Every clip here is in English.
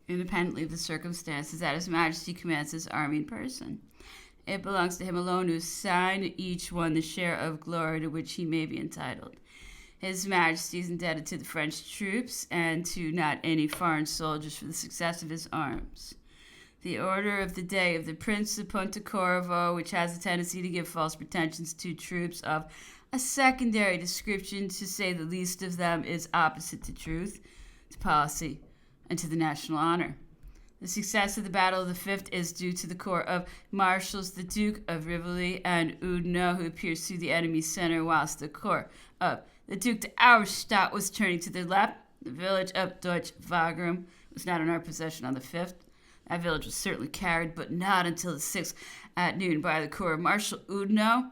independently of the circumstances, that His Majesty commands his army in person. It belongs to him alone to assign each one the share of glory to which he may be entitled. His Majesty is indebted to the French troops and to not any foreign soldiers for the success of his arms. The order of the day of the Prince of Pontecorvo, which has a tendency to give false pretensions to troops of a secondary description, to say the least of them, is opposite to truth, to policy, and to the national honor. The success of the Battle of the 5th is due to the corps of marshals, the Duke of Rivoli and Oudinot, who pierced through the enemy's center, whilst the corps of the Duke de Auerstadt was turning to their left. The village of Deutsch Wagram was not in our possession on the 5th. That village was certainly carried, but not until the 6th at noon by the corps of Marshal Oudinot.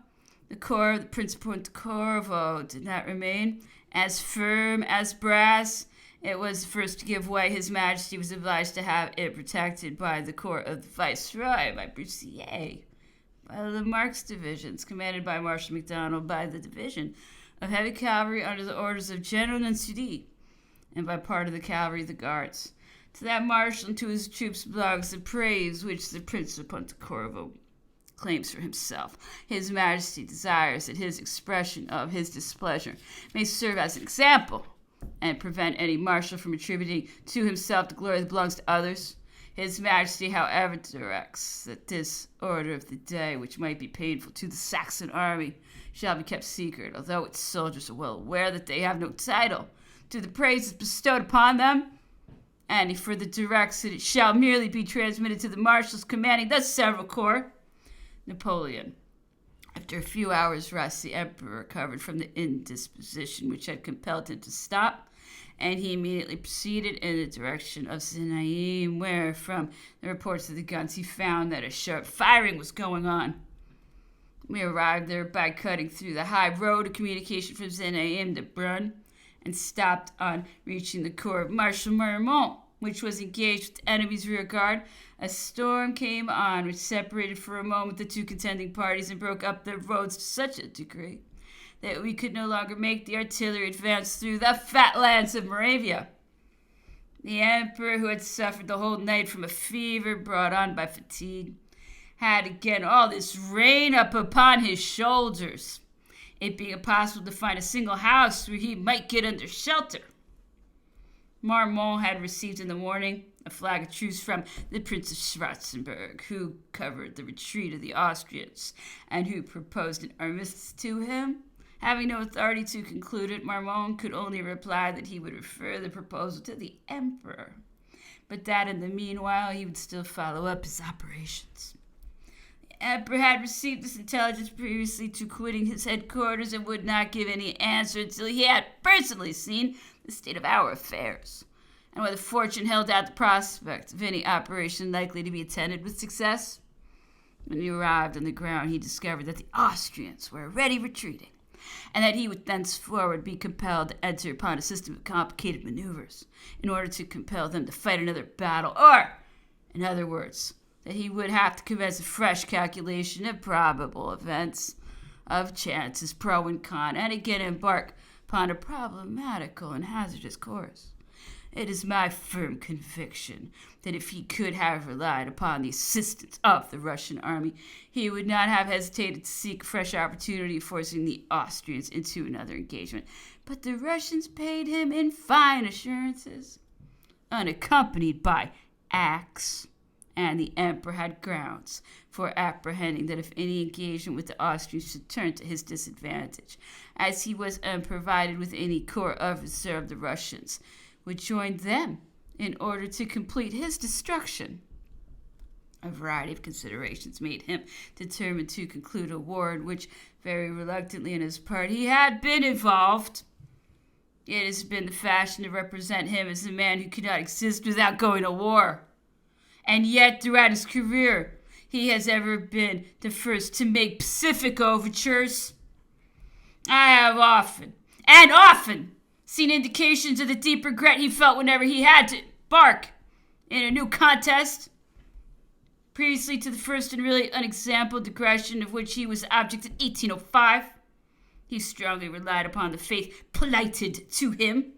The corps of the Prince of Pontecorvo did not remain as firm as brass. It was the first to give way. His Majesty was obliged to have it protected by the corps of the Viceroy, by Broussier, by the Marks divisions, commanded by Marshal MacDonald, by the division of heavy cavalry under the orders of General Nansoudy, and by part of the cavalry, the Guards. To that marshal and to his troops belongs the praise which the Prince of Pontecorvo claims for himself. His Majesty desires that his expression of his displeasure may serve as an example and prevent any marshal from attributing to himself the glory that belongs to others. His Majesty, however, directs that this order of the day, which might be painful to the Saxon army, shall be kept secret, although its soldiers are well aware that they have no title to the praises bestowed upon them. And he further directs that it shall merely be transmitted to the marshals commanding the several corps. Napoleon. After a few hours' rest, the emperor recovered from the indisposition which had compelled him to stop, and he immediately proceeded in the direction of Znaim, where, from the reports of the guns, he found that a sharp firing was going on. We arrived there by cutting through the high road of communication from Znaim to Brunn, and stopped on reaching the corps of Marshal Marmont, which was engaged with the enemy's rear guard. A storm came on, which separated for a moment the two contending parties and broke up the roads to such a degree that we could no longer make the artillery advance through the fat lands of Moravia. The emperor, who had suffered the whole night from a fever brought on by fatigue, had again all this rain up upon his shoulders, it being impossible to find a single house where he might get under shelter. Marmont had received in the morning a flag of truce from the Prince of Schwarzenberg, who covered the retreat of the Austrians, and who proposed an armistice to him. Having no authority to conclude it, Marmont could only reply that he would refer the proposal to the emperor, but that in the meanwhile he would still follow up his operations. The emperor had received this intelligence previously to quitting his headquarters and would not give any answer until he had personally seen the state of our affairs, and whether fortune held out the prospect of any operation likely to be attended with success. When he arrived on the ground, he discovered that the Austrians were already retreating, and that he would thenceforward be compelled to enter upon a system of complicated maneuvers in order to compel them to fight another battle, or, in other words, that he would have to commence a fresh calculation of probable events, of chances pro and con, and again embark upon a problematical and hazardous course. It is my firm conviction that if he could have relied upon the assistance of the Russian army, he would not have hesitated to seek a fresh opportunity of forcing the Austrians into another engagement. But the Russians paid him in fine assurances, unaccompanied by acts, and the emperor had grounds for apprehending that if any engagement with the Austrians should turn to his disadvantage, as he was unprovided with any corps of reserve, the Russians would join them in order to complete his destruction. A variety of considerations made him determined to conclude a war in which, very reluctantly on his part, he had been involved. It has been the fashion to represent him as a man who could not exist without going to war. And yet, throughout his career, he has ever been the first to make pacific overtures. I have often seen indications of the deep regret he felt whenever he had to embark in a new contest. Previously to the first and really unexampled digression of which he was object in 1805, he strongly relied upon the faith plighted to him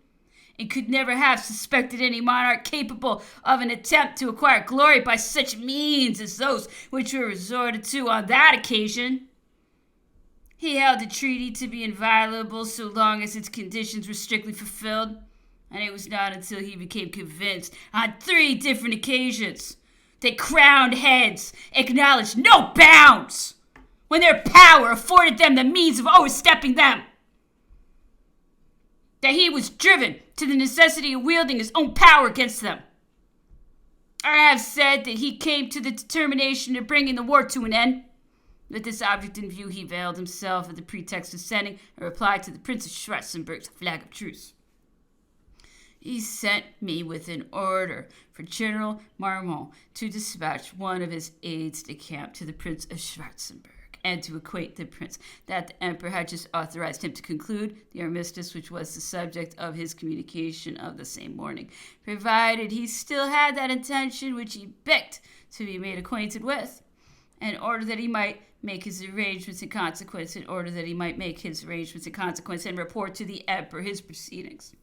and could never have suspected any monarch capable of an attempt to acquire glory by such means as those which were resorted to on that occasion. He held the treaty to be inviolable so long as its conditions were strictly fulfilled, and it was not until he became convinced on 3 different occasions that crowned heads acknowledged no bounds when their power afforded them the means of overstepping them, that he was driven to the necessity of wielding his own power against them. I have said that he came to the determination of bringing the war to an end. With this object in view, he veiled himself at the pretext of sending a reply to the Prince of Schwarzenberg's flag of truce. He sent me with an order for General Marmont to dispatch one of his aides-de-camp to the Prince of Schwarzenberg and to acquaint the prince that the emperor had just authorized him to conclude the armistice which was the subject of his communication of the same morning, provided he still had that intention which he begged to be made acquainted with, in order that he might make his arrangements in consequence, and report to the emperor his proceedings.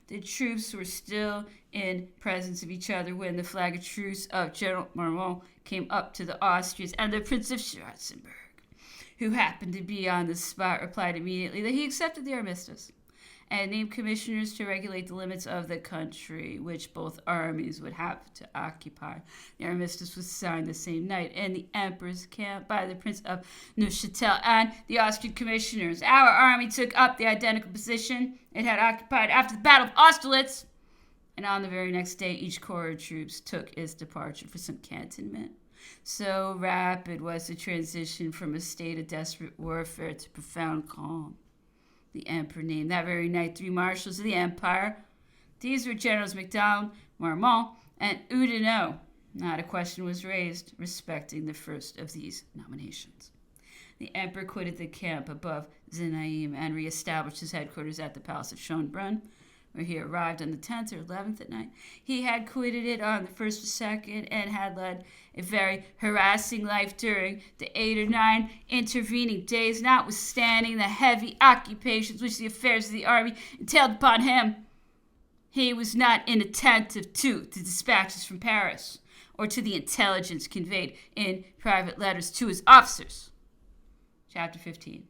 The troops were still in presence of each other when the flag of truce of General Marmont came up to the Austrians, and the Prince of Schwarzenberg, who happened to be on the spot, replied immediately that he accepted the armistice, and named commissioners to regulate the limits of the country which both armies would have to occupy. The armistice was signed the same night in the emperor's camp by the Prince of Neuchâtel and the Austrian commissioners. Our army took up the identical position it had occupied after the Battle of Austerlitz, and on the very next day each corps of troops took its departure for some cantonment. So rapid was the transition from a state of desperate warfare to profound calm. The emperor named that very night 3 marshals of the empire. These were Generals MacDonald, Marmont, and Oudinot. Not a question was raised respecting the first of these nominations. The emperor quitted the camp above Znaim and reestablished his headquarters at the palace of Schönbrunn, where he arrived on the 10th or 11th at night. He had quitted it on the 1st or 2nd and had led a very harassing life during the 8 or 9 intervening days, notwithstanding the heavy occupations which the affairs of the army entailed upon him. He was not inattentive to the dispatches from Paris or to the intelligence conveyed in private letters to his officers. Chapter 15.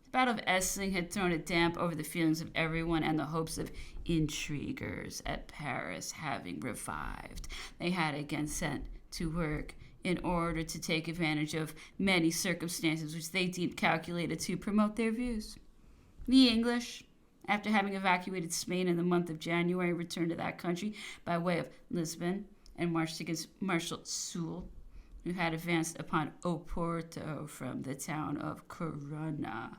The Battle of Essling had thrown a damp over the feelings of everyone, and the hopes of intriguers at Paris having revived, they had again set to work in order to take advantage of many circumstances which they deemed calculated to promote their views. The English, after having evacuated Spain in the month of January, returned to that country by way of Lisbon and marched against Marshal Soult, who had advanced upon Oporto from the town of Corunna.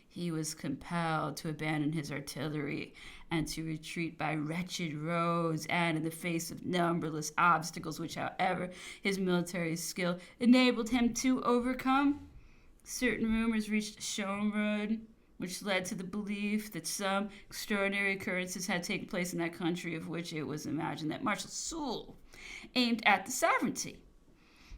He was compelled to abandon his artillery and to retreat by wretched roads, and in the face of numberless obstacles which, however, his military skill enabled him to overcome. Certain rumors reached Schönbrunn, which led to the belief that some extraordinary occurrences had taken place in that country, of which it was imagined that Marshal Soult aimed at the sovereignty.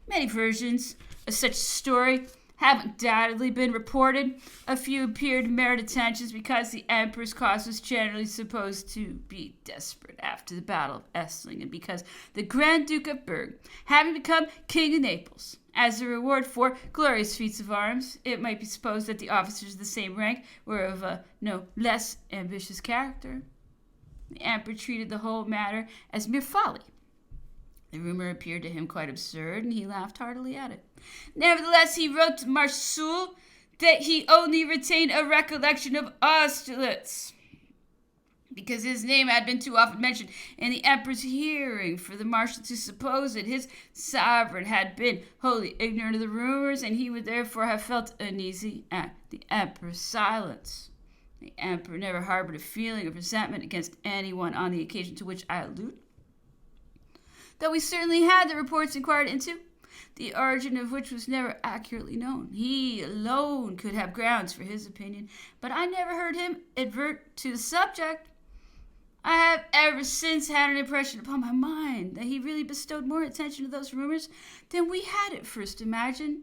Many versions of such a story have undoubtedly been reported. A few appear to merit attention because the emperor's cause was generally supposed to be desperate after the Battle of Essling, and because the Grand Duke of Berg, having become King of Naples, as a reward for glorious feats of arms, it might be supposed that the officers of the same rank were of a no less ambitious character. The emperor treated the whole matter as mere folly. The rumor appeared to him quite absurd, and he laughed heartily at it. Nevertheless, he wrote to Marshal Soult that he only retained a recollection of Austerlitz, because his name had been too often mentioned in the emperor's hearing for the marshal to suppose that his sovereign had been wholly ignorant of the rumors, and he would therefore have felt uneasy at the emperor's silence. The emperor never harbored a feeling of resentment against anyone on the occasion to which I allude, though we certainly had the reports inquired into, the origin of which was never accurately known. He alone could have grounds for his opinion, but I never heard him advert to the subject. I have ever since had an impression upon my mind that he really bestowed more attention to those rumors than we had at first imagined,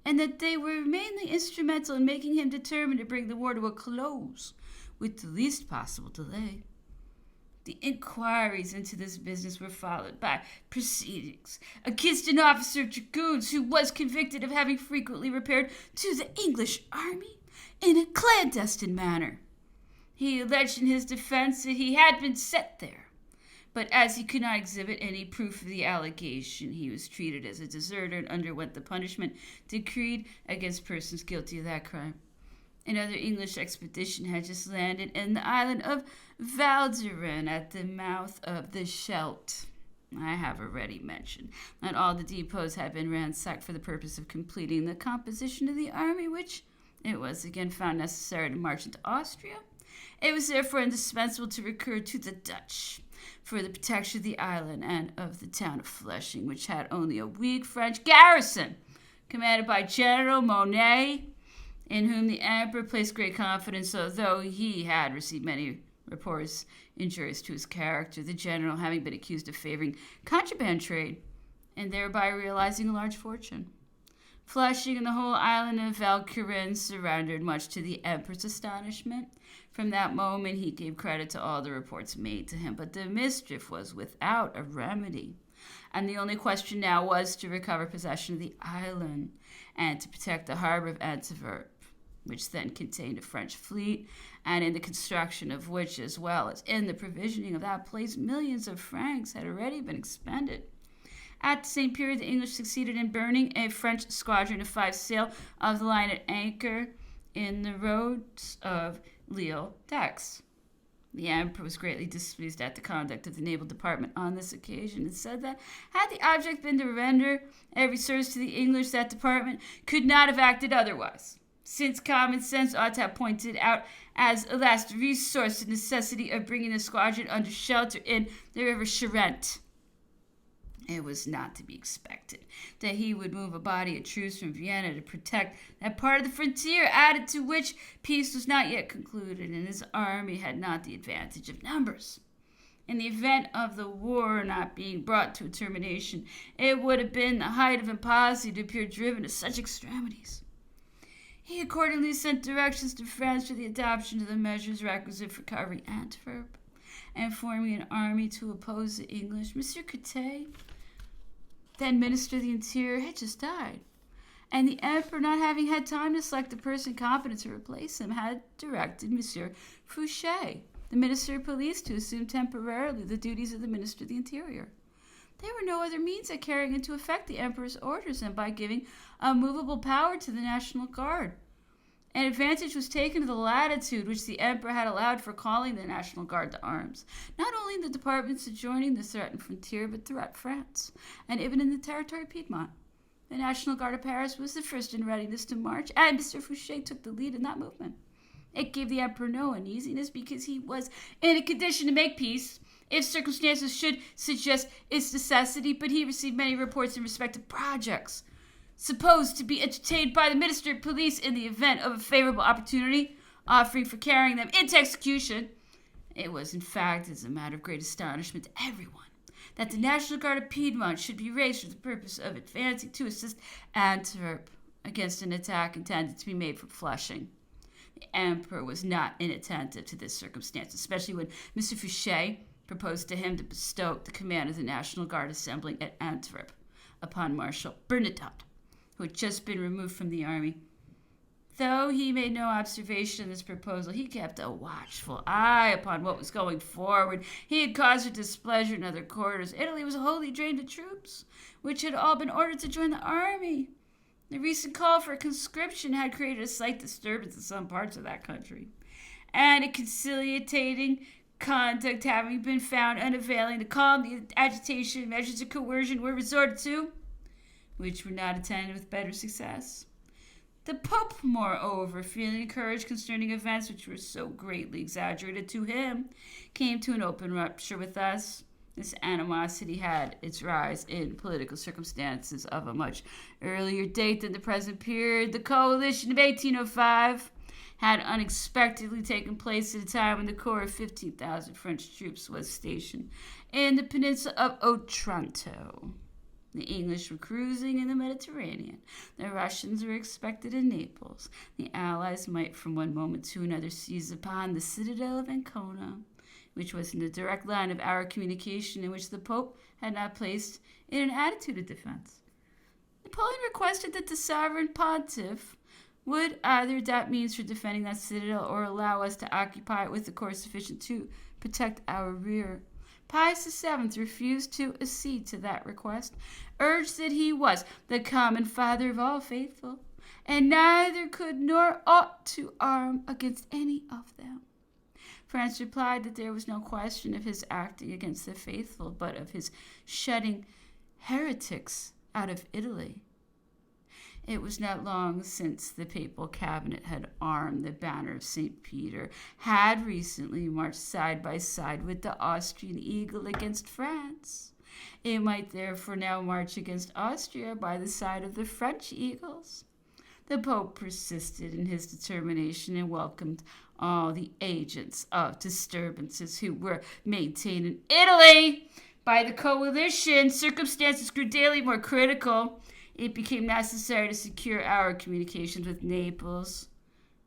and that they were mainly instrumental in making him determined to bring the war to a close with the least possible delay. The inquiries into this business were followed by proceedings against an officer of dragoons who was convicted of having frequently repaired to the English army in a clandestine manner. He alleged in his defense that he had been sent there, but as he could not exhibit any proof of the allegation, he was treated as a deserter and underwent the punishment decreed against persons guilty of that crime. Another English expedition had just landed in the island of Valderin at the mouth of the Scheldt. I have already mentioned that all the depots had been ransacked for the purpose of completing the composition of the army, which it was again found necessary to march into Austria. It was therefore indispensable to recur to the Dutch for the protection of the island and of the town of Flushing, which had only a weak French garrison, commanded by General Monet, in whom the emperor placed great confidence, although he had received many reports injurious to his character, the general having been accused of favoring contraband trade and thereby realizing a large fortune. Flushing and the whole island of Valkyrin surrendered, much to the emperor's astonishment. From that moment he gave credit to all the reports made to him, but the mischief was without a remedy, and the only question now was to recover possession of the island and to protect the harbor of Antwerp, which then contained a French fleet, and in the construction of which, as well as in the provisioning of that place, millions of francs had already been expended. At the same period, the English succeeded in burning a French squadron of 5 sail of the line at anchor in the roads of Lille-Dax. The emperor was greatly displeased at the conduct of the naval department on this occasion and said that, had the object been to render every service to the English, that department could not have acted otherwise, since common sense ought to have pointed out as a last resource the necessity of bringing the squadron under shelter in the river Charente. It was not to be expected that he would move a body of troops from Vienna to protect that part of the frontier, added to which peace was not yet concluded, and his army had not the advantage of numbers. In the event of the war not being brought to a termination, it would have been the height of impiety to appear driven to such extremities. He accordingly sent directions to France for the adoption of the measures requisite for covering Antwerp and forming an army to oppose the English. Monsieur Couttet, then Minister of the Interior, had just died, and the Emperor, not having had time to select a person competent to replace him, had directed Monsieur Fouché, the Minister of Police, to assume temporarily the duties of the Minister of the Interior. There were no other means of carrying into effect the Emperor's orders than by giving a movable power to the National Guard. An advantage was taken of the latitude which the Emperor had allowed for calling the National Guard to arms, not only in the departments adjoining the threatened frontier, but throughout France, and even in the territory of Piedmont. The National Guard of Paris was the first in readiness to march, and Mr. Fouché took the lead in that movement. It gave the Emperor no uneasiness, because he was in a condition to make peace, if circumstances should suggest its necessity, but he received many reports in respect to projects supposed to be entertained by the Minister of Police in the event of a favorable opportunity, offering for carrying them into execution. It was, in fact, as a matter of great astonishment to everyone, that the National Guard of Piedmont should be raised for the purpose of advancing to assist Antwerp against an attack intended to be made from Flushing. The Emperor was not inattentive to this circumstance, especially when Mr. Fouché proposed to him to bestow the command of the National Guard assembling at Antwerp upon Marshal Bernadotte, who had just been removed from the army. Though he made no observation of this proposal, he kept a watchful eye upon what was going forward. He had caused a displeasure in other quarters. Italy was wholly drained of troops, which had all been ordered to join the army. The recent call for conscription had created a slight disturbance in some parts of that country, and a conciliating conduct having been found unavailing to calm the agitation, measures of coercion were resorted to, which were not attended with better success. The Pope, moreover, feeling encouraged concerning events which were so greatly exaggerated to him, came to an open rupture with us. This animosity had its rise in political circumstances of a much earlier date than the present period. The coalition of 1805 had unexpectedly taken place at a time when the corps of 15,000 French troops was stationed in the peninsula of Otranto. The English were cruising in the Mediterranean. The Russians were expected in Naples. The Allies might from one moment to another seize upon the citadel of Ancona. which was in the direct line of our communication, in which the Pope had not placed in an attitude of defense. Napoleon requested that the sovereign pontiff would either adopt means for defending that citadel or allow us to occupy it with a corps sufficient to protect our rear. Pius VII refused to accede to that request, urged that he was the common father of all faithful, and neither could nor ought to arm against any of them. France replied that there was no question of his acting against the faithful, but of his shutting heretics out of Italy. It was not long since the papal cabinet had armed the banner of St. Peter, had recently marched side by side with the Austrian eagle against France. It might therefore now march against Austria by the side of the French eagles. The Pope persisted in his determination and welcomed all the agents of disturbances who were maintained in Italy by the coalition. Circumstances grew daily more critical. It became necessary to secure our communications with Naples,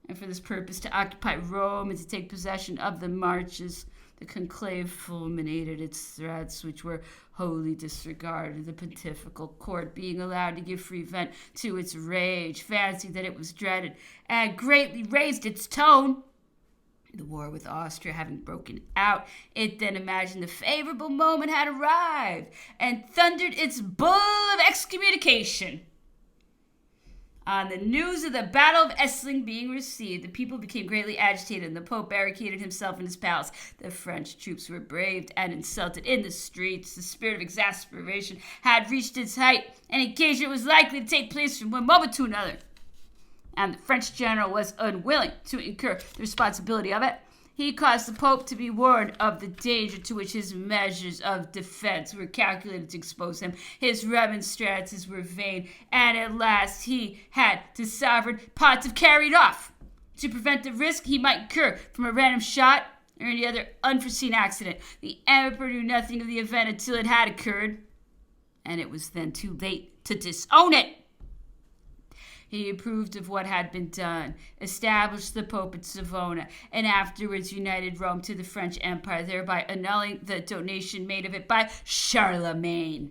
and for this purpose to occupy Rome and to take possession of the marches. The conclave fulminated its threats, which were wholly disregarded. The pontifical court, being allowed to give free vent to its rage, fancied that it was dreaded, and greatly raised its tone. The war with Austria having broken out, it then imagined the favorable moment had arrived and thundered its bull of excommunication. On the news of the Battle of Essling being received, the people became greatly agitated, and the Pope barricaded himself in his palace. The French troops were braved and insulted in the streets. The spirit of exasperation had reached its height, and engagement was likely to take place from one moment to another. And the French general was unwilling to incur the responsibility of it. He caused the Pope to be warned of the danger to which his measures of defense were calculated to expose him. His remonstrances were vain, and at last he had the sovereign pontiff carried off to prevent the risk he might incur from a random shot or any other unforeseen accident. The emperor knew nothing of the event until it had occurred, and it was then too late to disown it. He approved of what had been done, established the Pope at Savona, and afterwards united Rome to the French Empire, thereby annulling the donation made of it by Charlemagne.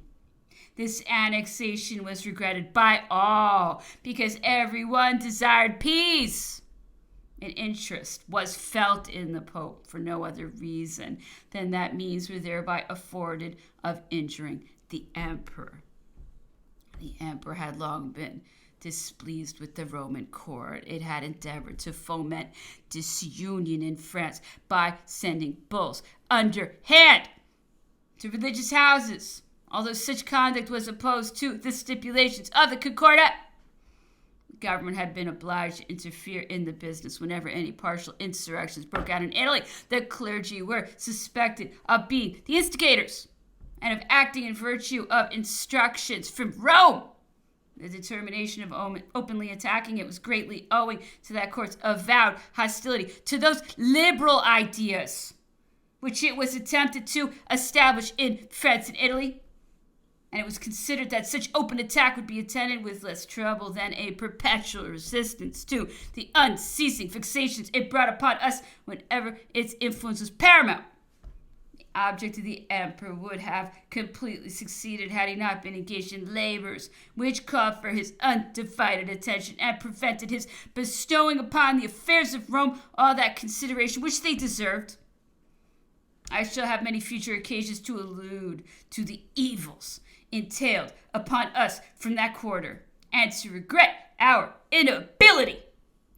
This annexation was regretted by all, because everyone desired peace. An interest was felt in the Pope for no other reason than that means were thereby afforded of injuring the emperor. The emperor had long been displeased with the Roman court. It had endeavored to foment disunion in France by sending bulls underhand to religious houses. Although such conduct was opposed to the stipulations of the Concordat, the government had been obliged to interfere in the business whenever any partial insurrections broke out in Italy. The clergy were suspected of being the instigators and of acting in virtue of instructions from Rome. The determination of openly attacking it was greatly owing to that court's avowed hostility to those liberal ideas which it was attempted to establish in France and Italy. And it was considered that such open attack would be attended with less trouble than a perpetual resistance to the unceasing vexations it brought upon us whenever its influence was paramount. Object of the emperor would have completely succeeded had he not been engaged in labors which called for his undivided attention and prevented his bestowing upon the affairs of Rome all that consideration which they deserved. I shall have many future occasions to allude to the evils entailed upon us from that quarter, and to regret our inability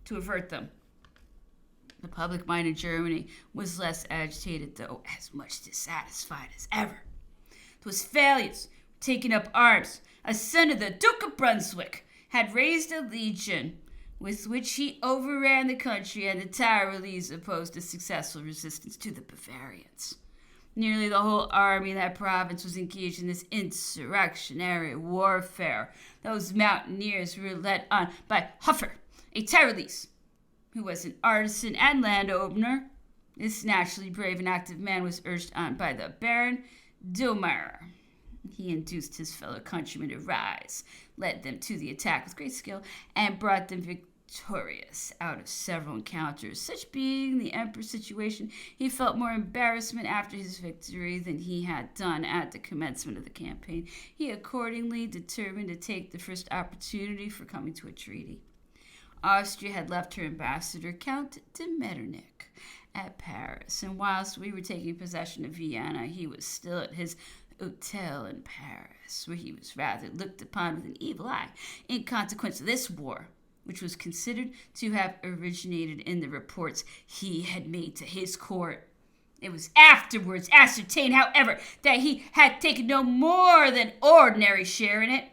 to avert them. The public mind in Germany was less agitated, though as much dissatisfied as ever. The Westphalians were taking up arms. A son of the Duke of Brunswick had raised a legion with which he overran the country, and the Tyrolese opposed a successful resistance to the Bavarians. Nearly the whole army in that province was engaged in this insurrectionary warfare. Those mountaineers were led on by Hofer, a Tyrolese, who was an artisan and landowner. This naturally brave and active man was urged on by the Baron Domeyer. He induced his fellow countrymen to rise, led them to the attack with great skill, and brought them victorious out of several encounters. Such being the emperor's situation, he felt more embarrassment after his victory than he had done at the commencement of the campaign. He accordingly determined to take the first opportunity for coming to a treaty. Austria had left her ambassador, Count de Metternich, at Paris, and whilst we were taking possession of Vienna, he was still at his hotel in Paris, where he was rather looked upon with an evil eye in consequence of this war, which was considered to have originated in the reports he had made to his court. It was afterwards ascertained, however, that he had taken no more than ordinary share in it,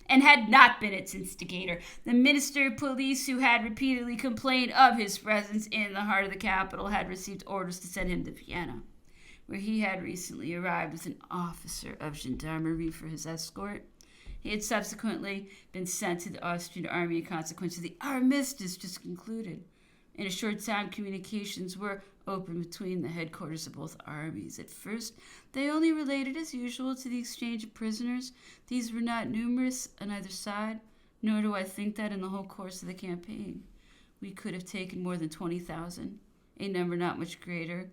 and had not been its instigator. The minister of police, who had repeatedly complained of his presence in the heart of the capital, had received orders to send him to Vienna, where he had recently arrived with an officer of gendarmerie for his escort. He had subsequently been sent to the Austrian army in consequence of the armistice just concluded. In a short time, communications were open between the headquarters of both armies. At first, they only related as usual to the exchange of prisoners. These were not numerous on either side, nor do I think that in the whole course of the campaign we could have taken more than 20,000, a number not much greater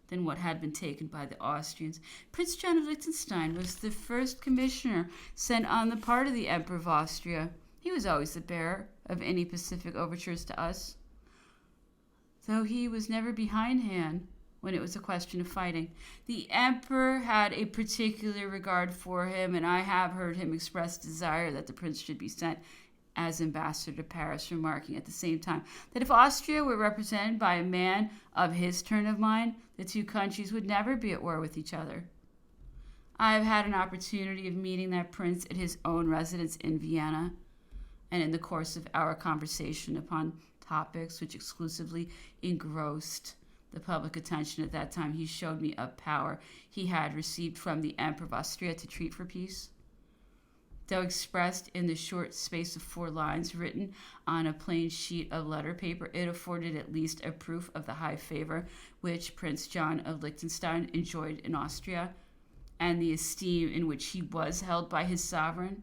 than what had been taken by the Austrians. Prince John of Liechtenstein was the first commissioner sent on the part of the Emperor of Austria. He was always the bearer of any pacific overtures to us, though he was never behindhand when it was a question of fighting. The emperor had a particular regard for him, and I have heard him express desire that the prince should be sent as ambassador to Paris, remarking at the same time that if Austria were represented by a man of his turn of mind, the two countries would never be at war with each other. I have had an opportunity of meeting that prince at his own residence in Vienna, and in the course of our conversation upon topics which exclusively engrossed the public attention at that time, he showed me a power he had received from the Emperor of Austria to treat for peace. Though expressed in the short space of 4 lines written on a plain sheet of letter paper, it afforded at least a proof of the high favor which Prince John of Liechtenstein enjoyed in Austria, and the esteem in which he was held by his sovereign.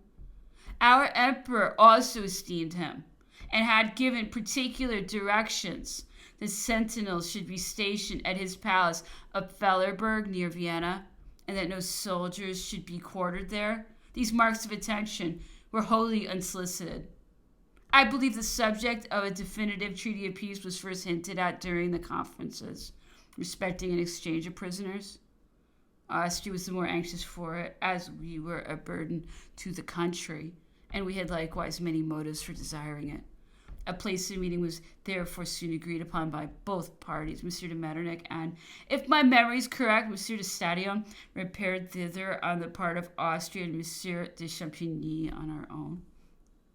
Our emperor also esteemed him, and had given particular directions that sentinels should be stationed at his palace of Fellerberg near Vienna, and that no soldiers should be quartered there. These marks of attention were wholly unsolicited. I believe the subject of a definitive treaty of peace was first hinted at during the conferences respecting an exchange of prisoners. Austria was the more anxious for it, as we were a burden to the country, and we had likewise many motives for desiring it. A place of meeting was therefore soon agreed upon by both parties. Monsieur de Metternich and, if my memory is correct, Monsieur de Stadion repaired thither on the part of Austria, and Monsieur de Champigny on our own.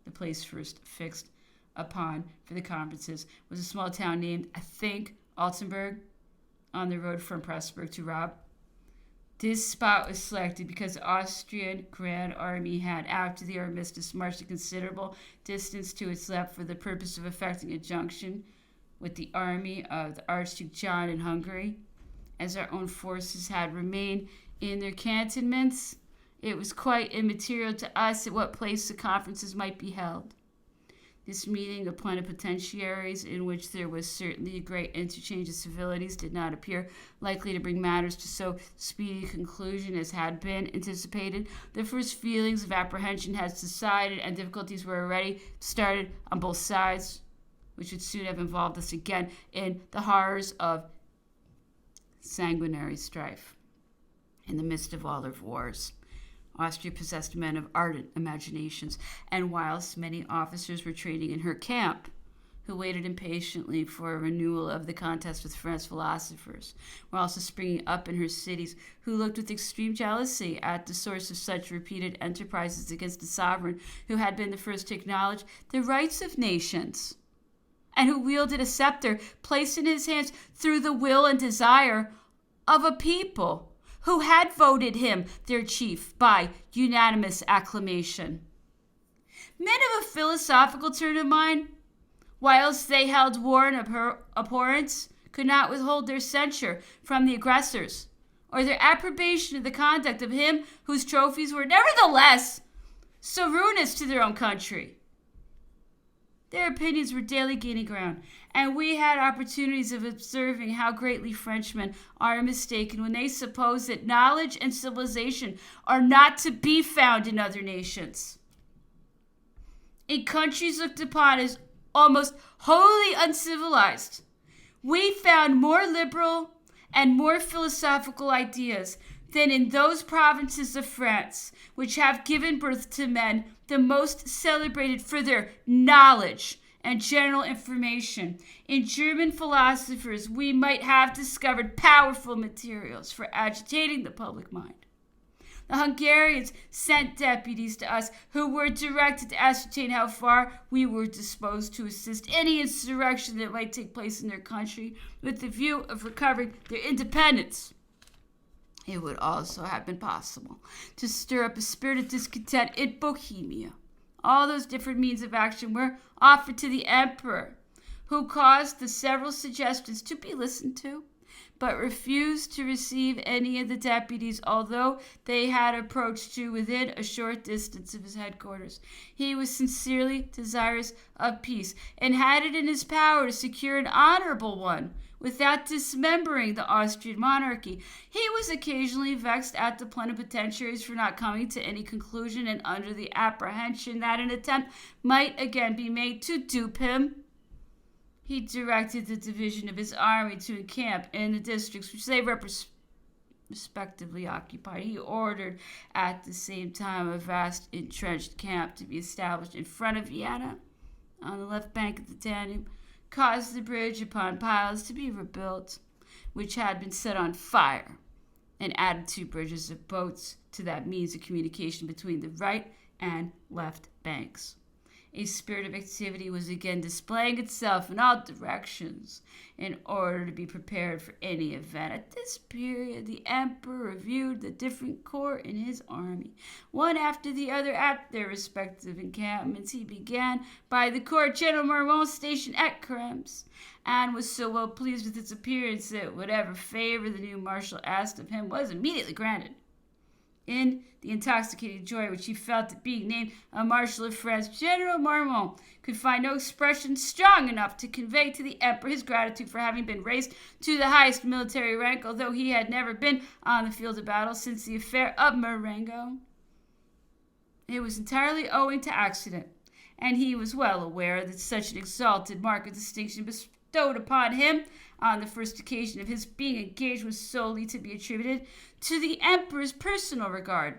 The place first fixed upon for the conferences was a small town named, I think, Altenburg, on the road from Pressburg to Raab. This spot was selected because the Austrian Grand Army had, after the armistice, marched a considerable distance to its left for the purpose of effecting a junction with the army of the Archduke John in Hungary. As our own forces had remained in their cantonments, it was quite immaterial to us at what place the conferences might be held. This meeting of plenipotentiaries, in which there was certainly a great interchange of civilities, did not appear likely to bring matters to so speedy a conclusion as had been anticipated. The first feelings of apprehension had subsided, and difficulties were already started on both sides, which would soon have involved us again in the horrors of sanguinary strife. In the midst of all of wars, Austria possessed men of ardent imaginations, and whilst many officers were training in her camp, who waited impatiently for a renewal of the contest with French philosophers, were also springing up in her cities, who looked with extreme jealousy at the source of such repeated enterprises against a sovereign who had been the first to acknowledge the rights of nations, and who wielded a scepter placed in his hands through the will and desire of a people who had voted him their chief by unanimous acclamation. Men of a philosophical turn of mind, whilst they held war in abhorrence, could not withhold their censure from the aggressors, or their approbation of the conduct of him whose trophies were nevertheless so ruinous to their own country. Their opinions were daily gaining ground, and we had opportunities of observing how greatly Frenchmen are mistaken when they suppose that knowledge and civilization are not to be found in other nations. In countries looked upon as almost wholly uncivilized, we found more liberal and more philosophical ideas than in those provinces of France which have given birth to men the most celebrated for their knowledge and general information. In German philosophers, we might have discovered powerful materials for agitating the public mind. The Hungarians sent deputies to us who were directed to ascertain how far we were disposed to assist any insurrection that might take place in their country with the view of recovering their independence. It would also have been possible to stir up a spirit of discontent in Bohemia. All those different means of action were offered to the emperor, who caused the several suggestions to be listened to, but refused to receive any of the deputies, although they had approached to within a short distance of his headquarters. He was sincerely desirous of peace, and had it in his power to secure an honorable one, without dismembering the Austrian monarchy. He was occasionally vexed at the plenipotentiaries for not coming to any conclusion, and under the apprehension that an attempt might again be made to dupe him, he directed the division of his army to encamp in the districts which they respectively occupied. He ordered at the same time a vast entrenched camp to be established in front of Vienna on the left bank of the Danube, caused the bridge upon piles to be rebuilt, which had been set on fire, and added 2 bridges of boats to that means of communication between the right and left banks. A spirit of activity was again displaying itself in all directions in order to be prepared for any event. At this period, the emperor reviewed the different corps in his army, one after the other at their respective encampments. He began by the corps General Marmont stationed at Krems, and was so well pleased with its appearance that whatever favor the new marshal asked of him was immediately granted. In the intoxicating joy which he felt at being named a Marshal of France, General Marmont could find no expression strong enough to convey to the emperor his gratitude for having been raised to the highest military rank, although he had never been on the field of battle since the affair of Marengo. It was entirely owing to accident, and he was well aware that such an exalted mark of distinction bestowed upon him on the first occasion of his being engaged was solely to be attributed to the emperor's personal regard.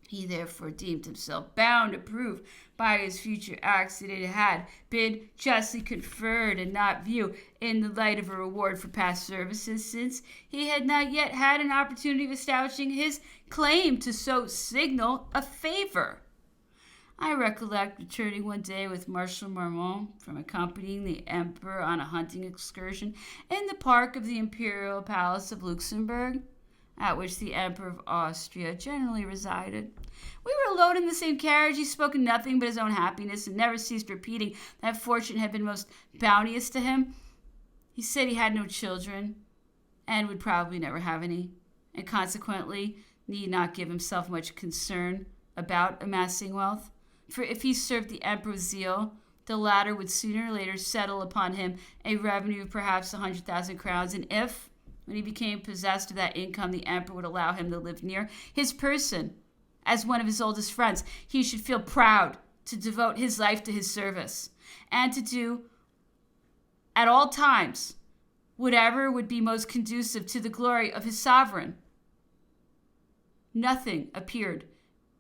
He therefore deemed himself bound to prove by his future acts that it had been justly conferred, and not view in the light of a reward for past services, since he had not yet had an opportunity of establishing his claim to so signal a favor. I recollect returning one day with Marshal Marmont from accompanying the emperor on a hunting excursion in the park of the Imperial Palace of Luxembourg, at which the Emperor of Austria generally resided. We were alone in the same carriage. He spoke of nothing but his own happiness, and never ceased repeating that fortune had been most bounteous to him. He said he had no children, and would probably never have any, and consequently need not give himself much concern about amassing wealth. For if he served the emperor with zeal, the latter would sooner or later settle upon him a revenue of perhaps 100,000 crowns, and if, when he became possessed of that income, the emperor would allow him to live near his person as one of his oldest friends, he should feel proud to devote his life to his service, and to do at all times whatever would be most conducive to the glory of his sovereign. Nothing appeared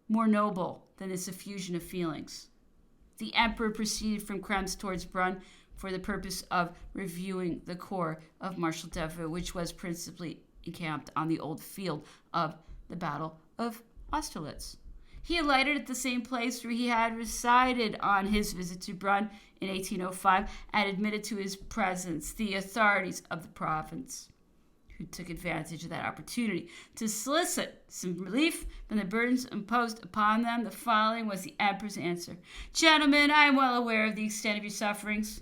more noble than this effusion of feelings. The emperor proceeded from Krems towards Brunn for the purpose of reviewing the corps of Marshal Defoe, which was principally encamped on the old field of the Battle of Austerlitz. He alighted at the same place where he had resided on his visit to Brunn in 1805, and admitted to his presence the authorities of the province, who took advantage of that opportunity to solicit some relief from the burdens imposed upon them. The following was the emperor's answer: "Gentlemen, I am well aware of the extent of your sufferings.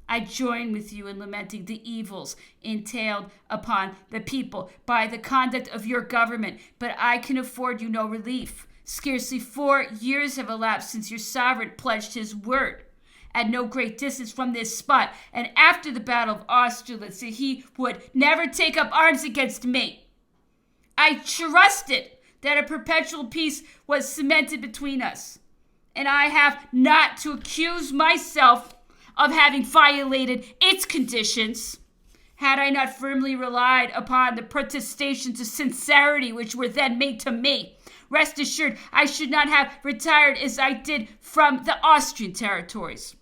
I join with you in lamenting the evils entailed upon the people by the conduct of your government, but I can afford you no relief. Scarcely 4 years have elapsed since your sovereign pledged his word, at no great distance from this spot, and after the Battle of Austerlitz, that he would never take up arms against me. I trusted that a perpetual peace was cemented between us, and I have not to accuse myself of having violated its conditions, had I not firmly relied upon the protestations of sincerity which were then made to me. Rest assured, I should not have retired as I did from the Austrian territories.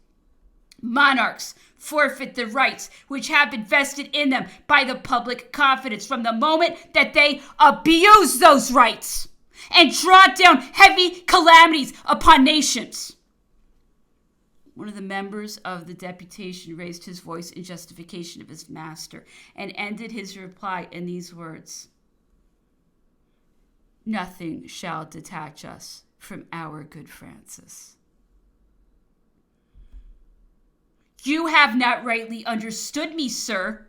Monarchs forfeit the rights which have been vested in them by the public confidence from the moment that they abuse those rights and draw down heavy calamities upon nations. One of the members of the deputation raised his voice in justification of his master and ended his reply in these words: "Nothing shall detach us from our good Francis." "You have not rightly understood me, sir,"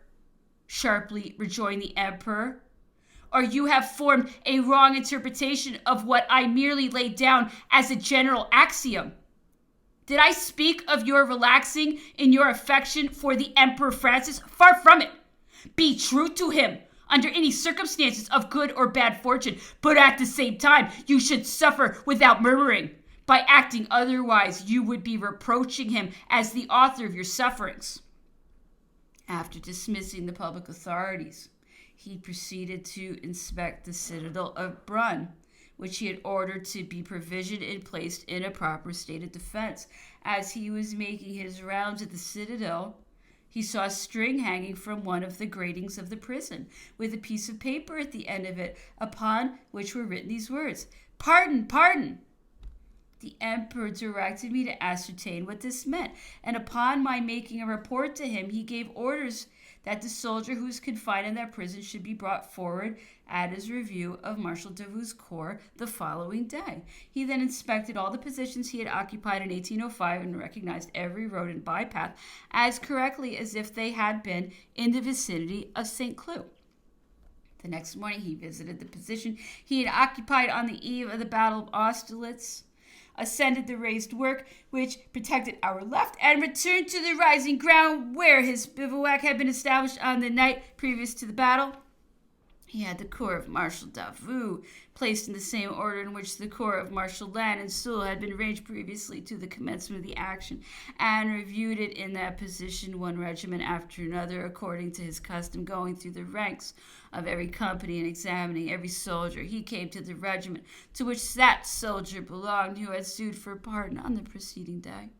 sharply rejoined the emperor, "or you have formed a wrong interpretation of what I merely laid down as a general axiom. Did I speak of your relaxing in your affection for the Emperor Francis? Far from it. Be true to him under any circumstances of good or bad fortune, but at the same time you should suffer without murmuring. By acting otherwise, you would be reproaching him as the author of your sufferings." After dismissing the public authorities, he proceeded to inspect the citadel of Brunn, which he had ordered to be provisioned and placed in a proper state of defense. As he was making his rounds at the citadel, he saw a string hanging from one of the gratings of the prison, with a piece of paper at the end of it, upon which were written these words: "Pardon, pardon." The emperor directed me to ascertain what this meant, and upon my making a report to him, he gave orders that the soldier who was confined in that prison should be brought forward at his review of Marshal Davout's corps the following day. He then inspected all the positions he had occupied in 1805 and recognized every road and bypath as correctly as if they had been in the vicinity of St. Cloud. The next morning he visited the position he had occupied on the eve of the Battle of Austerlitz, ascended the raised work which protected our left, and returned to the rising ground where his bivouac had been established on the night previous to the battle. He had the corps of Marshal Davout placed in the same order in which the corps of Marshal Lannes and Soult had been ranged previously to the commencement of the action, and reviewed it in that position, one regiment after another, according to his custom, going through the ranks of every company and examining every soldier. He came to the regiment to which that soldier belonged who had sued for pardon on the preceding day.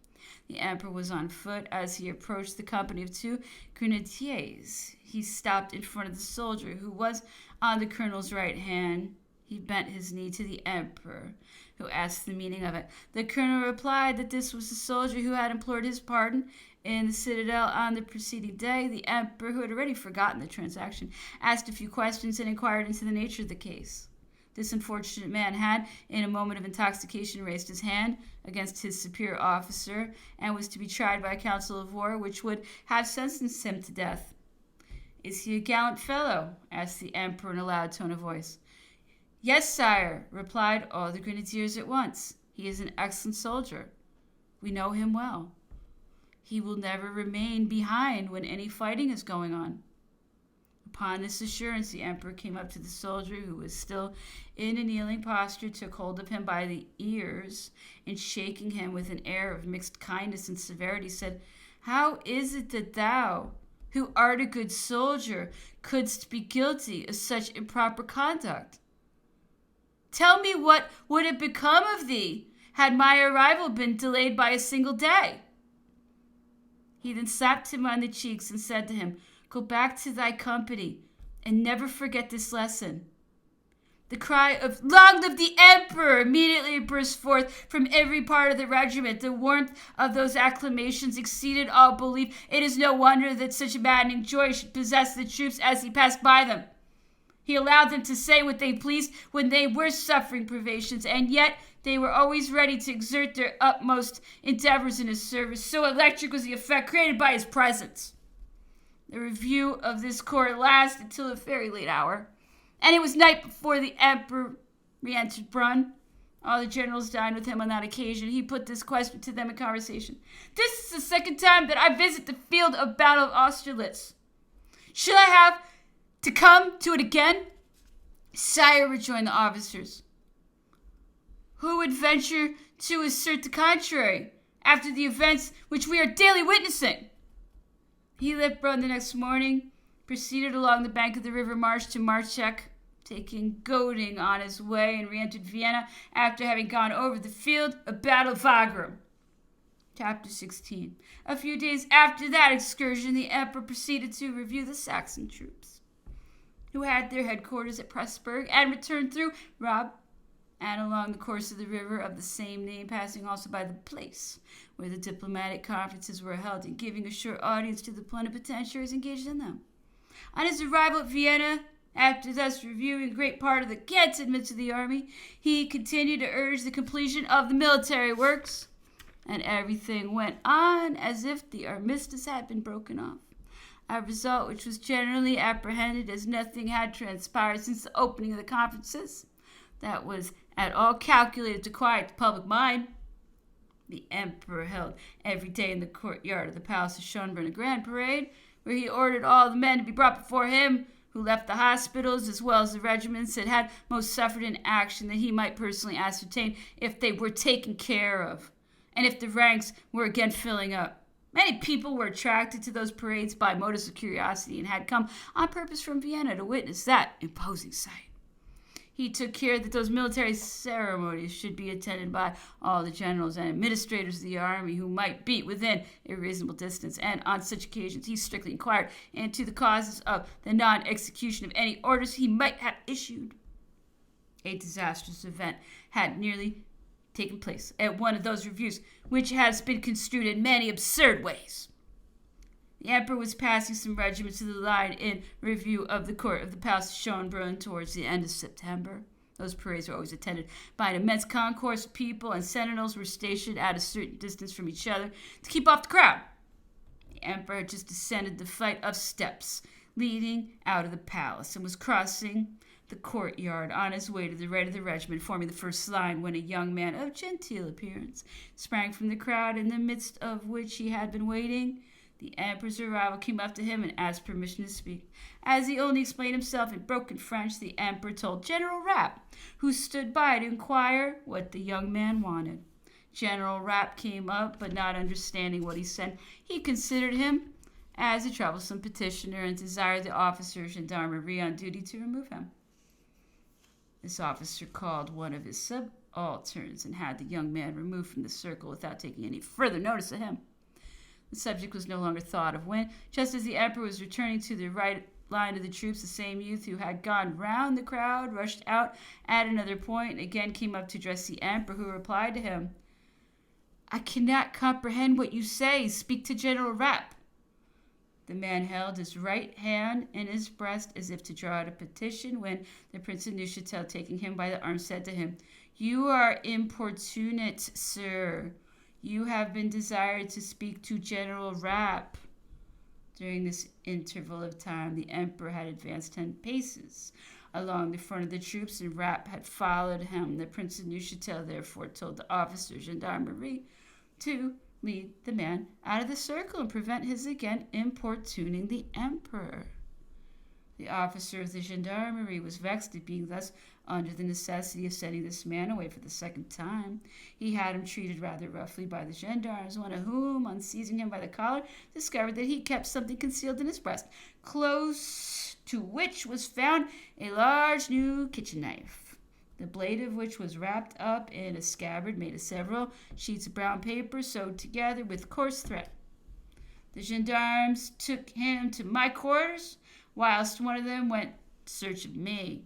The emperor was on foot. As he approached the company of 2 grenadiers, he stopped in front of the soldier who was on the colonel's right hand. He bent his knee to the emperor, who asked the meaning of it. The colonel replied that this was the soldier who had implored his pardon in the citadel on the preceding day. The emperor, who had already forgotten the transaction, asked a few questions and inquired into the nature of the case. This unfortunate man had, in a moment of intoxication, raised his hand against his superior officer and was to be tried by a council of war which would have sentenced him to death. "Is he a gallant fellow?" asked the emperor in a loud tone of voice. "Yes, sire," replied all the grenadiers at once. "He is an excellent soldier. We know him well. He will never remain behind when any fighting is going on." Upon this assurance, the emperor came up to the soldier, who was still in a kneeling posture, took hold of him by the ears, and shaking him with an air of mixed kindness and severity, said, "How is it that thou, who art a good soldier, couldst be guilty of such improper conduct? Tell me what would have become of thee had my arrival been delayed by a single day?" He then slapped him on the cheeks and said to him, "Go back to thy company and never forget this lesson." The cry of "Long live the Emperor!" immediately burst forth from every part of the regiment. The warmth of those acclamations exceeded all belief. It is no wonder that such a maddening joy should possess the troops as he passed by them. He allowed them to say what they pleased when they were suffering privations, and yet they were always ready to exert their utmost endeavors in his service. So electric was the effect created by his presence. The review of this corps lasted until a very late hour, and it was night before the emperor re-entered Brunn. All the generals dined with him on that occasion. He put this question to them in conversation. This is the second time that I visit the field of battle of Austerlitz. Should I have to come to it again? Sire, rejoined the officers. Who would venture to assert the contrary after the events which we are daily witnessing? He left Brunn the next morning, proceeded along the bank of the river Marsh to Marchek, taking goading on his way, and re-entered Vienna after having gone over the field of battle of Wagram. Chapter 16. A few days after that excursion, the emperor proceeded to review the Saxon troops, who had their headquarters at Pressburg, and returned through Raab and along the course of the river of the same name, passing also by the place where the diplomatic conferences were held, and giving a short audience to the plenipotentiaries engaged in them. On his arrival at Vienna, after thus reviewing great part of the cantonments of the army, he continued to urge the completion of the military works, and everything went on as if the armistice had been broken off, a result which was generally apprehended as nothing had transpired since the opening of the conferences that was at all calculated to quiet the public mind. The emperor held every day in the courtyard of the palace of Schönbrunn a grand parade, where he ordered all the men to be brought before him who left the hospitals, as well as the regiments that had most suffered in action, that he might personally ascertain if they were taken care of, and if the ranks were again filling up. Many people were attracted to those parades by motives of curiosity, and had come on purpose from Vienna to witness that imposing sight. He took care that those military ceremonies should be attended by all the generals and administrators of the army who might be within a reasonable distance, and on such occasions he strictly inquired into the causes of the non-execution of any orders he might have issued. A disastrous event had nearly taken place at one of those reviews, which has been construed in many absurd ways. The emperor was passing some regiments to the line in review of the court of the Palace of Schönbrunn towards the end of September. Those parades were always attended by an immense concourse of people, and sentinels were stationed at a certain distance from each other to keep off the crowd. The emperor had just descended the flight of steps leading out of the palace, and was crossing the courtyard on his way to the right of the regiment, forming the first line, when a young man of genteel appearance sprang from the crowd, in the midst of which he had been waiting. The emperor's arrival came up to him and asked permission to speak. As he only explained himself in broken French, the emperor told General Rapp, who stood by, to inquire what the young man wanted. General Rapp came up, but not understanding what he said, he considered him as a troublesome petitioner, and desired the officer of gendarmerie on duty to remove him. This officer called one of his subalterns and had the young man removed from the circle without taking any further notice of him. The subject was no longer thought of when, just as the emperor was returning to the right line of the troops, the same youth who had gone round the crowd rushed out at another point and again came up to address the emperor, who replied to him, "I cannot comprehend what you say. Speak to General Rapp." The man held his right hand in his breast as if to draw out a petition, when the Prince of Neuchâtel, taking him by the arm, said to him, "You are importunate, sir. You have been desired to speak to General Rapp." During this interval of time, the emperor had advanced 10 paces along the front of the troops, and Rapp had followed him. The Prince of Neuchâtel therefore told the officer of gendarmerie to lead the man out of the circle and prevent his again importuning the emperor. The officer of the gendarmerie was vexed at being thus under the necessity of sending this man away for the second time. He had him treated rather roughly by the gendarmes, one of whom, on seizing him by the collar, discovered that he kept something concealed in his breast, close to which was found a large new kitchen knife, the blade of which was wrapped up in a scabbard made of several sheets of brown paper sewed together with coarse thread. The gendarmes took him to my quarters, whilst one of them went in search of me.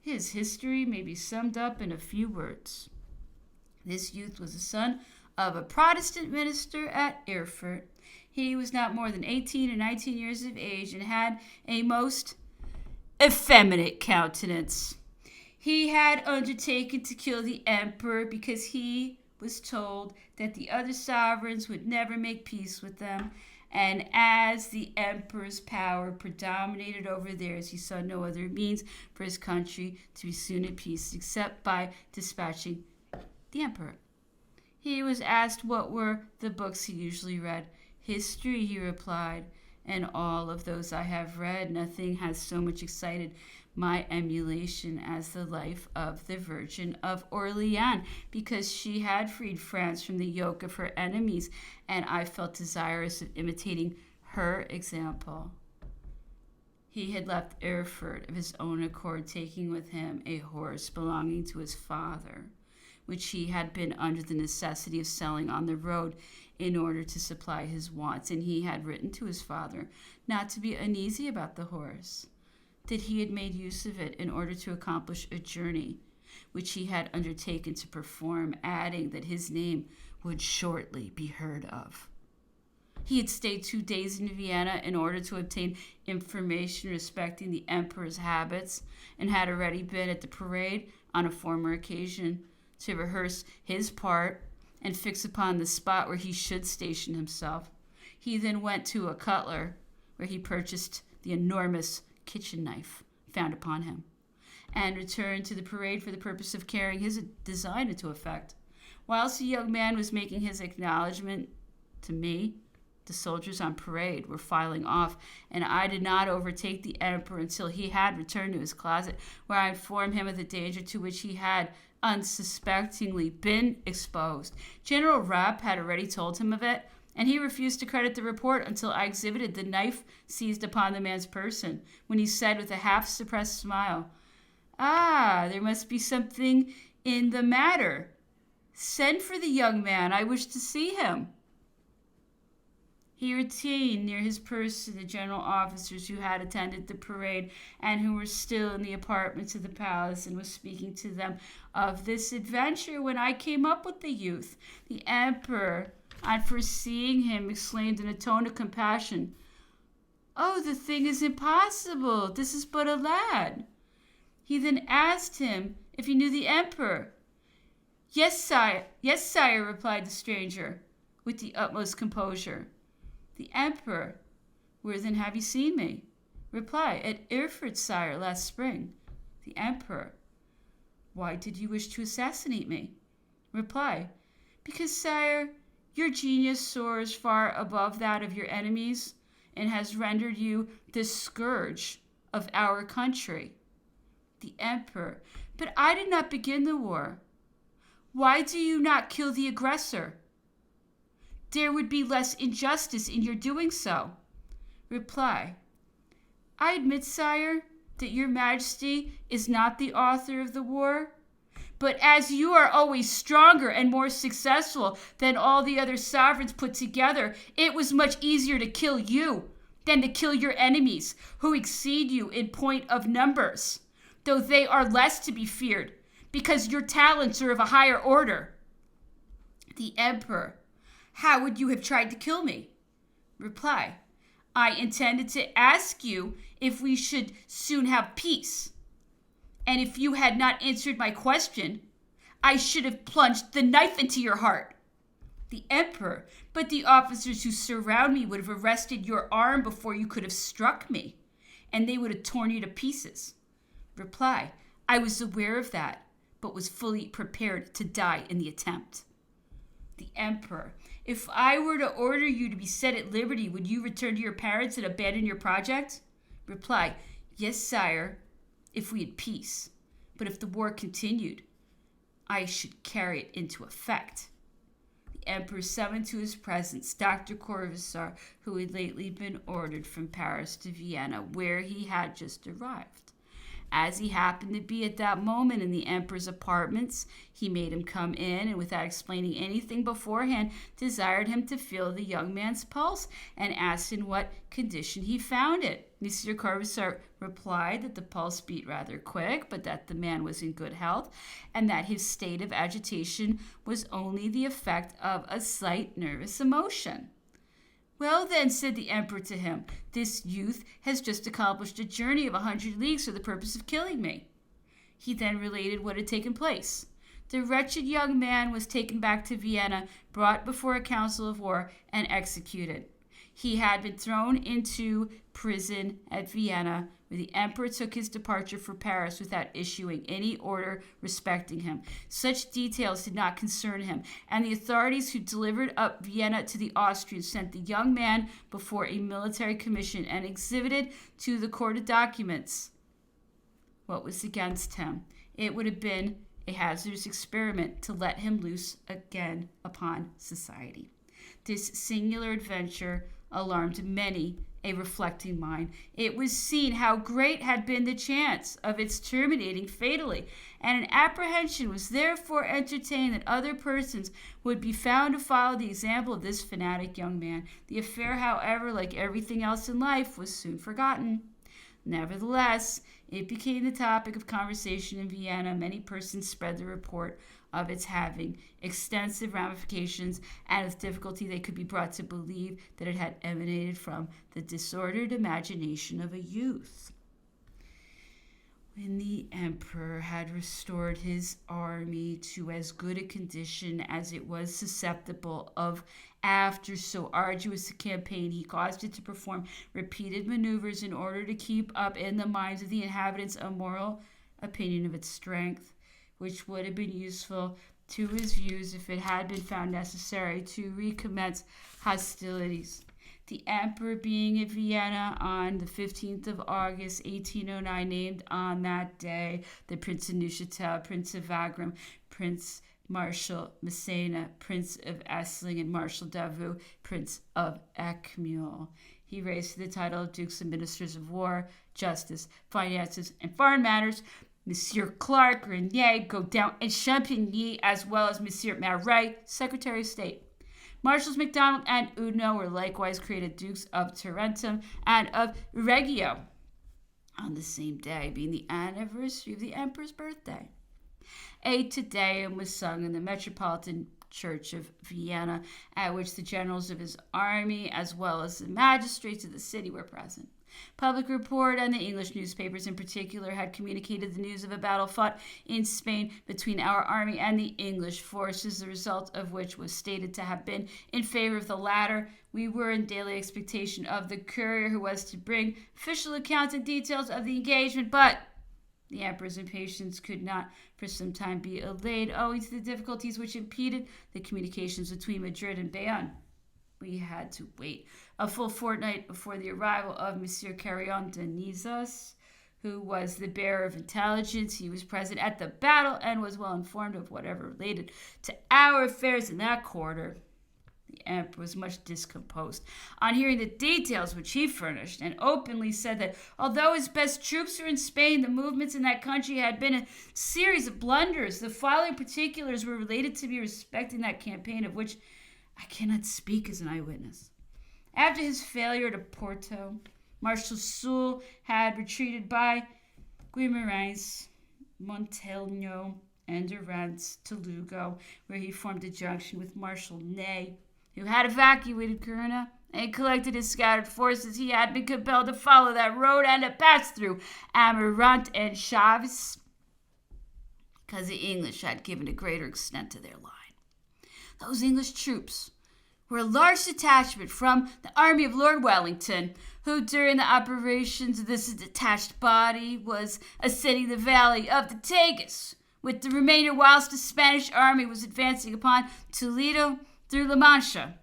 His history may be summed up in a few words. This youth was the son of a Protestant minister at Erfurt. He was not more than 18 or 19 years of age, and had a most effeminate countenance. He had undertaken to kill the emperor because he was told that the other sovereigns would never make peace with them, And as the emperor's power predominated over theirs, he saw no other means for his country to be soon at peace except by dispatching the emperor. He was asked what were the books he usually read. History, he replied, and all of those I have read, nothing has so much excited my emulation as the life of the Virgin of Orleans, because she had freed France from the yoke of her enemies, and I felt desirous of imitating her example. He had left Erfurt of his own accord, taking with him a horse belonging to his father, which he had been under the necessity of selling on the road in order to supply his wants, and he had written to his father not to be uneasy about the horse, that he had made use of it in order to accomplish a journey which he had undertaken to perform, adding that his name would shortly be heard of. He had stayed 2 days in Vienna in order to obtain information respecting the emperor's habits, and had already been at the parade on a former occasion to rehearse his part and fix upon the spot where he should station himself. He then went to a cutler, where he purchased the enormous kitchen knife found upon him, and returned to the parade for the purpose of carrying his design into effect. Whilst the young man was making his acknowledgment to me, the soldiers on parade were filing off, and I did not overtake the emperor until he had returned to his closet, where I informed him of the danger to which he had unsuspectingly been exposed. General Rapp had already told him of it, and he refused to credit the report until I exhibited the knife seized upon the man's person, when he said with a half-suppressed smile, "Ah, there must be something in the matter. Send for the young man. I wish to see him." He retained near his person the general officers who had attended the parade and who were still in the apartments of the palace, and was speaking to them of this adventure when I came up with the youth. The emperor, on foreseeing him, exclaimed in a tone of compassion, "Oh, the thing is impossible. This is but a lad." He then asked him if he knew the emperor. Yes, sire, replied the stranger, with the utmost composure. The emperor, where then have you seen me? Reply, at Erfurt, sire, last spring. The emperor, why did you wish to assassinate me? Reply, because, sire, your genius soars far above that of your enemies, and has rendered you the scourge of our country. The emperor, but I did not begin the war. Why do you not kill the aggressor? There would be less injustice in your doing so. Reply, I admit, sire, that your majesty is not the author of the war, but as you are always stronger and more successful than all the other sovereigns put together, it was much easier to kill you than to kill your enemies, who exceed you in point of numbers, though they are less to be feared, because your talents are of a higher order. The emperor, how would you have tried to kill me? Reply, I intended to ask you if we should soon have peace. And if you had not answered my question, I should have plunged the knife into your heart. The emperor, but the officers who surround me would have arrested your arm before you could have struck me, and they would have torn you to pieces. Reply, I was aware of that, but was fully prepared to die in the attempt. The emperor, if I were to order you to be set at liberty, would you return to your parents and abandon your project? Reply, yes, sire, if we had peace. But if the war continued, I should carry it into effect. The emperor summoned to his presence Dr. Corvisar, who had lately been ordered from Paris to Vienna, where he had just arrived. As he happened to be at that moment in the emperor's apartments, he made him come in, and without explaining anything beforehand, desired him to feel the young man's pulse, and asked in what condition he found it. Monsieur Corvisart replied that the pulse beat rather quick, but that the man was in good health, and that his state of agitation was only the effect of a slight nervous emotion. Well then, said the emperor to him, this youth has just accomplished a journey of 100 leagues for the purpose of killing me. He then related what had taken place. The wretched young man was taken back to Vienna, brought before a council of war, and executed. He had been thrown into prison at Vienna, where the emperor took his departure for Paris without issuing any order respecting him. Such details did not concern him, and the authorities who delivered up Vienna to the Austrians sent the young man before a military commission and exhibited to the court of documents what was against him. It would have been a hazardous experiment to let him loose again upon society. This singular adventure alarmed many a reflecting mind. It was seen how great had been the chance of its terminating fatally, and an apprehension was therefore entertained that other persons would be found to follow the example of this fanatic young man. The affair, however, like everything else in life, was soon forgotten. Nevertheless, it became the topic of conversation in Vienna. Many persons spread the report of its having extensive ramifications, and with difficulty they could be brought to believe that it had emanated from the disordered imagination of a youth. When the emperor had restored his army to as good a condition as it was susceptible of after so arduous a campaign, he caused it to perform repeated maneuvers in order to keep up in the minds of the inhabitants a moral opinion of its strength, which would have been useful to his views if it had been found necessary to recommence hostilities. The emperor, being at Vienna on the 15th of August, 1809, named on that day the Prince of Neuchâtel, Prince of Wagram, Prince Marshal Massena, Prince of Essling, and Marshal Davout, Prince of Eckmühl. He raised to the title of Dukes and Ministers of War, Justice, Finances, and Foreign Matters Monsieur Clark, Grenier, Godin, and Champigny, as well as Monsieur Maret, Secretary of State. Marshals MacDonald and Oudinot were likewise created Dukes of Tarentum and of Reggio on the same day, being the anniversary of the Emperor's birthday. A Te Deum was sung in the Metropolitan Church of Vienna, at which the generals of his army, as well as the magistrates of the city, were present. Public report and the English newspapers in particular had communicated the news of a battle fought in Spain between our army and the English forces, the result of which was stated to have been in favor of the latter. We were in daily expectation of the courier who was to bring official accounts and details of the engagement, but the emperor's impatience could not for some time be allayed, owing to the difficulties which impeded the communications between Madrid and Bayonne. We had to wait a full fortnight before the arrival of Monsieur Carillon de Nizas, who was the bearer of intelligence. He was present at the battle and was well informed of whatever related to our affairs in that quarter. The emperor was much discomposed on hearing the details which he furnished, and openly said that although his best troops were in Spain, the movements in that country had been a series of blunders. The following particulars were related to me respecting that campaign, of which I cannot speak as an eyewitness. After his failure at Porto, Marshal Soult had retreated by Guimarães, Montelno, and Durance to Lugo, where he formed a junction with Marshal Ney, who had evacuated Corunna and collected his scattered forces. He had been compelled to follow that road and to pass through Amarant and Chaves, because the English had given a greater extent to their line. Those English troops were a large detachment from the army of Lord Wellington, who during the operations of this detached body was ascending the valley of the Tagus, with the remainder whilst the Spanish army was advancing upon Toledo through La Mancha.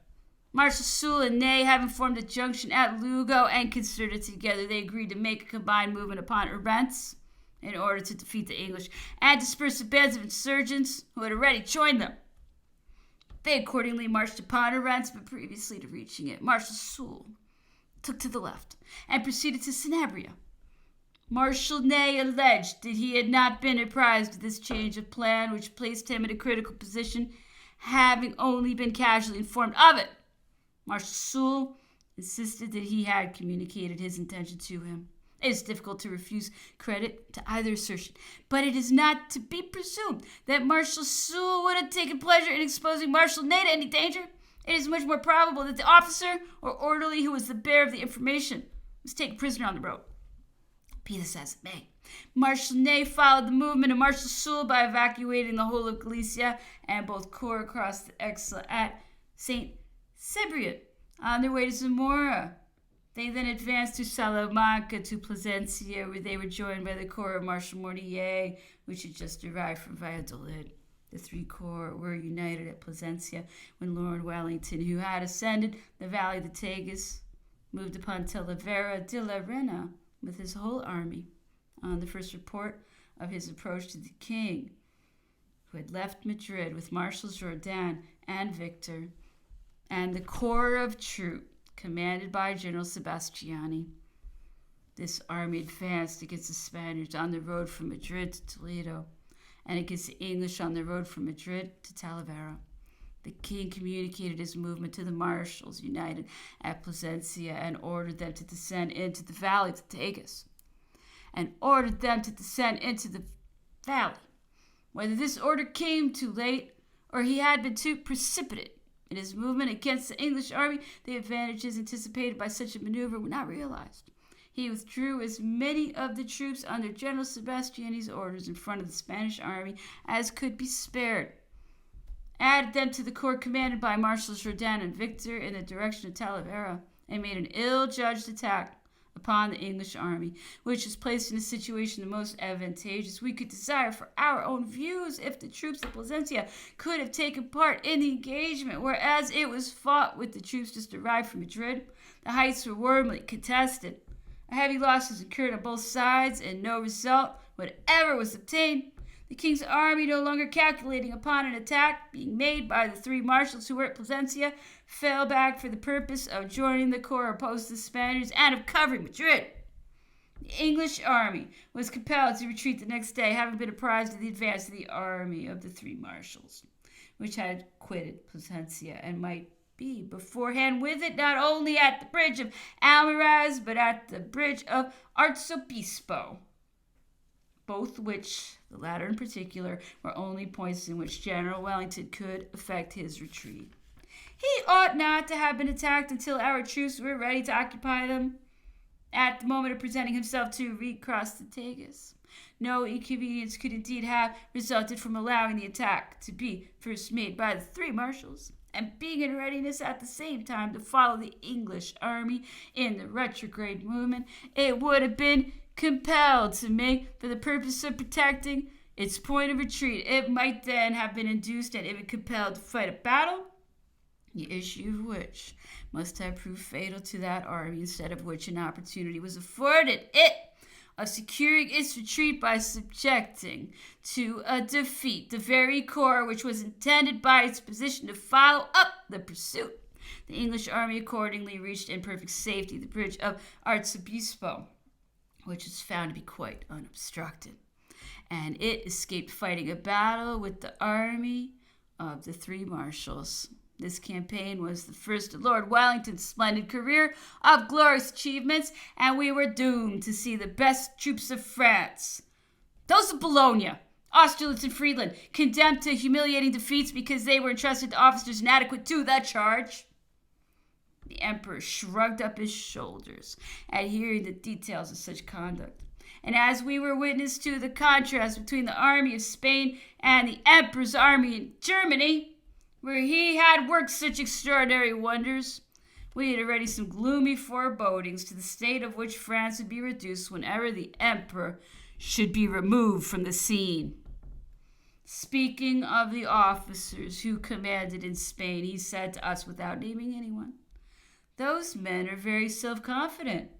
Marshal Soult and Ney, having formed a junction at Lugo and concerted together, they agreed to make a combined movement upon Orense in order to defeat the English and disperse the bands of insurgents who had already joined them. They accordingly marched upon Orense, but previously to reaching it, Marshal Soult took to the left and proceeded to Sanabria. Marshal Ney alleged that he had not been apprised of this change of plan, which placed him in a critical position, having only been casually informed of it. Marshal Soult insisted that he had communicated his intention to him. It is difficult to refuse credit to either assertion, but it is not to be presumed that Marshal Soult would have taken pleasure in exposing Marshal Ney to any danger. It is much more probable that the officer or orderly who was the bearer of the information was taken prisoner on the road. Be this as it may, Marshal Ney followed the movement of Marshal Soult by evacuating the whole of Galicia and both corps across the Exla at St. Cyprian, On their way to Zamora, they then advanced to Salamanca to Plasencia, where they were joined by the corps of Marshal Mortier, which had just arrived from Valladolid. The three corps were united at Plasencia when Lord Wellington, who had ascended the valley of the Tagus, moved upon Talavera de la Reina with his whole army. On the first report of his approach to the king, who had left Madrid with Marshals Jourdan and Victor, and the corps of troops commanded by General Sebastiani. This army advanced against the Spaniards on the road from Madrid to Toledo, and against the English on the road from Madrid to Talavera. The king communicated his movement to the marshals united at Plasencia and ordered them to descend into the valley of the Tagus. Whether this order came too late or he had been too precipitate in his movement against the English army, the advantages anticipated by such a maneuver were not realized. He withdrew as many of the troops under General Sebastiani's orders in front of the Spanish army as could be spared, added them to the corps commanded by Marshals Jourdan and Victor in the direction of Talavera, and made an ill-judged attack upon the English army, which was placed in a situation the most advantageous we could desire for our own views if the troops of Plasencia could have taken part in the engagement, whereas it was fought with the troops just arrived from Madrid. The heights were warmly contested. A heavy loss was incurred on both sides, and no result whatever was obtained. The king's army, no longer calculating upon an attack being made by the three marshals who were at Plasencia, fell back for the purpose of joining the corps opposed to the Spaniards and of covering Madrid. The English army was compelled to retreat the next day, having been apprised of the advance of the army of the three marshals, which had quitted Plasencia and might be beforehand with it, not only at the bridge of Almaraz, but at the bridge of Arzobispo, both which, the latter in particular, were only points in which General Wellington could effect his retreat. He ought not to have been attacked until our troops were ready to occupy them. At the moment of presenting himself to recross the Tagus, no inconvenience could indeed have resulted from allowing the attack to be first made by the three marshals, and being in readiness at the same time to follow the English army in the retrograde movement, it would have been compelled to make for the purpose of protecting its point of retreat. It might then have been induced and even compelled to fight a battle, the issue of which must have proved fatal to that army, instead of which an opportunity was afforded it of securing its retreat by subjecting to a defeat the very corps which was intended by its position to follow up the pursuit. The English army accordingly reached in perfect safety the bridge of Arzobispo, which was found to be quite unobstructed, and it escaped fighting a battle with the army of the three marshals. This campaign was the first of Lord Wellington's splendid career of glorious achievements, and we were doomed to see the best troops of France, those of Bologna, Austerlitz, and Friedland, condemned to humiliating defeats because they were entrusted to officers inadequate to the charge. The emperor shrugged up his shoulders at hearing the details of such conduct. And as we were witness to the contrast between the army of Spain and the emperor's army in Germany, where he had worked such extraordinary wonders, we had already some gloomy forebodings to the state of which France would be reduced whenever the emperor should be removed from the scene. Speaking of the officers who commanded in Spain, he said to us without naming anyone, "Those men are very self-confident.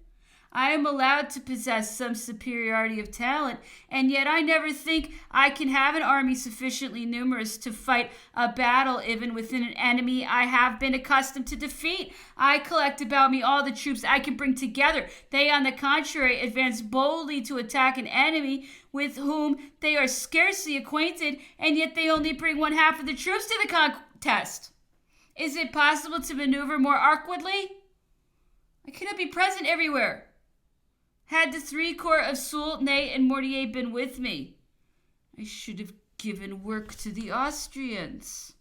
I am allowed to possess some superiority of talent, and yet I never think I can have an army sufficiently numerous to fight a battle even within an enemy I have been accustomed to defeat. I collect about me all the troops I can bring together. They, on the contrary, advance boldly to attack an enemy with whom they are scarcely acquainted, and yet they only bring one half of the troops to the contest. Is it possible to maneuver more awkwardly? I cannot be present everywhere. Had the three corps of Soult, Ney, and Mortier been with me, I should have given work to the Austrians."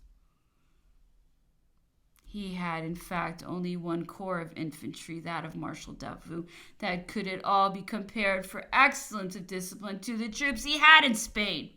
He had, in fact, only one corps of infantry, that of Marshal Davout, that could at all be compared for excellence of discipline to the troops he had in Spain.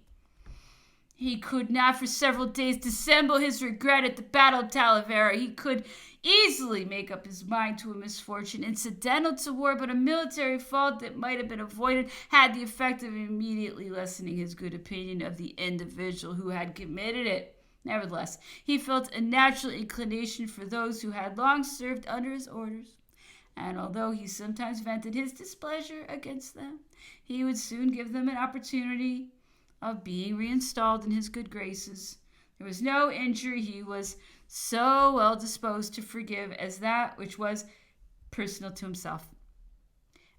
He could not for several days dissemble his regret at the Battle of Talavera. He could easily make up his mind to a misfortune incidental to war, but a military fault that might have been avoided had the effect of immediately lessening his good opinion of the individual who had committed it. Nevertheless, he felt a natural inclination for those who had long served under his orders, and although he sometimes vented his displeasure against them, he would soon give them an opportunity of being reinstalled in his good graces. There was no injury he was so well disposed to forgive as that which was personal to himself.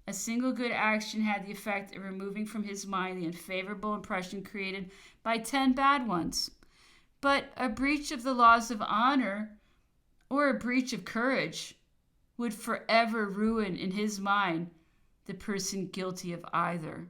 A single good action had the effect of removing from his mind the unfavorable impression created by 10 bad ones. But a breach of the laws of honor or a breach of courage would forever ruin in his mind the person guilty of either.